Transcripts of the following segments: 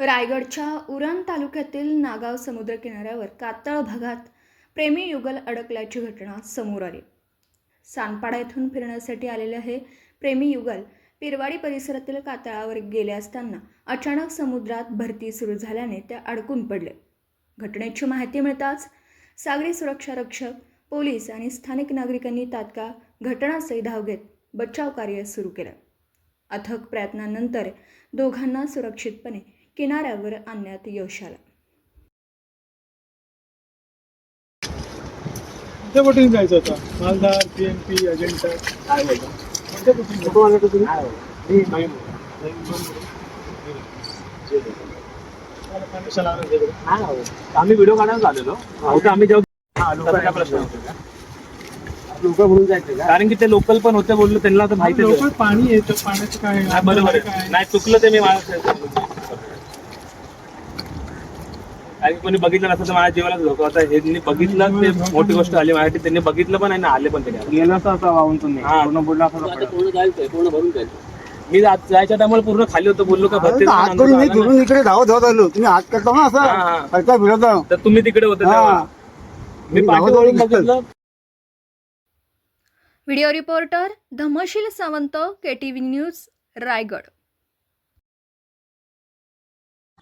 रायगडच्या उरण तालुक्यातील नागाव समुद्र किनाऱ्यावर कातळ भागात प्रेमी युगल अडकल्याची घटना समोर आली। सानपाडा येथून फिरण्यासाठी आलेले हे प्रेमी युगल पिरवाडी परिसरातील कातळावर गेले असताना अचानक समुद्रात भरती सुरू झाल्याने ते अडकून पडले। घटनेची माहिती मिळताच सागरी सुरक्षा रक्षक, पोलीस आणि स्थानिक नागरिकांनी तात्काळ घटनास्थळी धाव घेत बचाव कार्य सुरू केले। अथक प्रयत्नानंतर दोघांना सुरक्षितपणे किनाऱ्यावर आणण्यात यश आलं। कोणत्या बोटीने जायचं होतं? मालदार, पीएमपी, अजिंठा काय बोलतो? कोणत्या बोटीने फोटो आले तुम्ही? आम्ही व्हिडिओ काढायला आलेलो होतो। आम्ही जेव्हा लोकांचा प्रश्न होता लोक म्हणून जायचे कारण की ते लोकल पण होते, बोललो त्यांना तर माहिती लोकल पाणी येतं, पाण्याचं काय बरोबर आहे। नाही चुकलं ते मी काही कोणी बघितलं नसतं तर माझ्या जीवालाच धोका होता। हे बघितलं ते मोठी गोष्ट आली माझ्यासाठी, त्यांनी बघितलं पण आणि आले पण त्याने गेलं असं वाहून तुम्ही पूर्ण बोलला पूर्ण जायचंय पूर्ण भरून जायचं। मी जायच्या टायमाला पूर्ण खाली होतो, बोललो का भरती इकडे धावत धावत आलो, तुम्ही हात करता ना असं फिरत तर तुम्ही तिकडे होते तेव्हा मी पाठीवरून बघितलं। Video reporter Dhamsheel Sawant, KTV news, Raigad.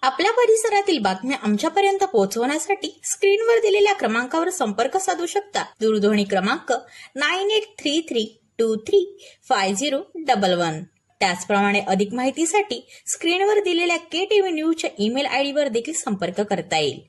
आपल्या परिसरातील बातम्या आमच्यापर्यंत पोहोचवण्यासाठी स्क्रीनवर दिलेल्या क्रमांकावर संपर्क साधू शकता। दूरध्वनी क्रमांक 9833235011। त्याचप्रमाणे अधिक माहितीसाठी स्क्रीनवर दिलेल्या KTV न्यूजच्या ईमेल आयडी वर देखील संपर्क करता येईल।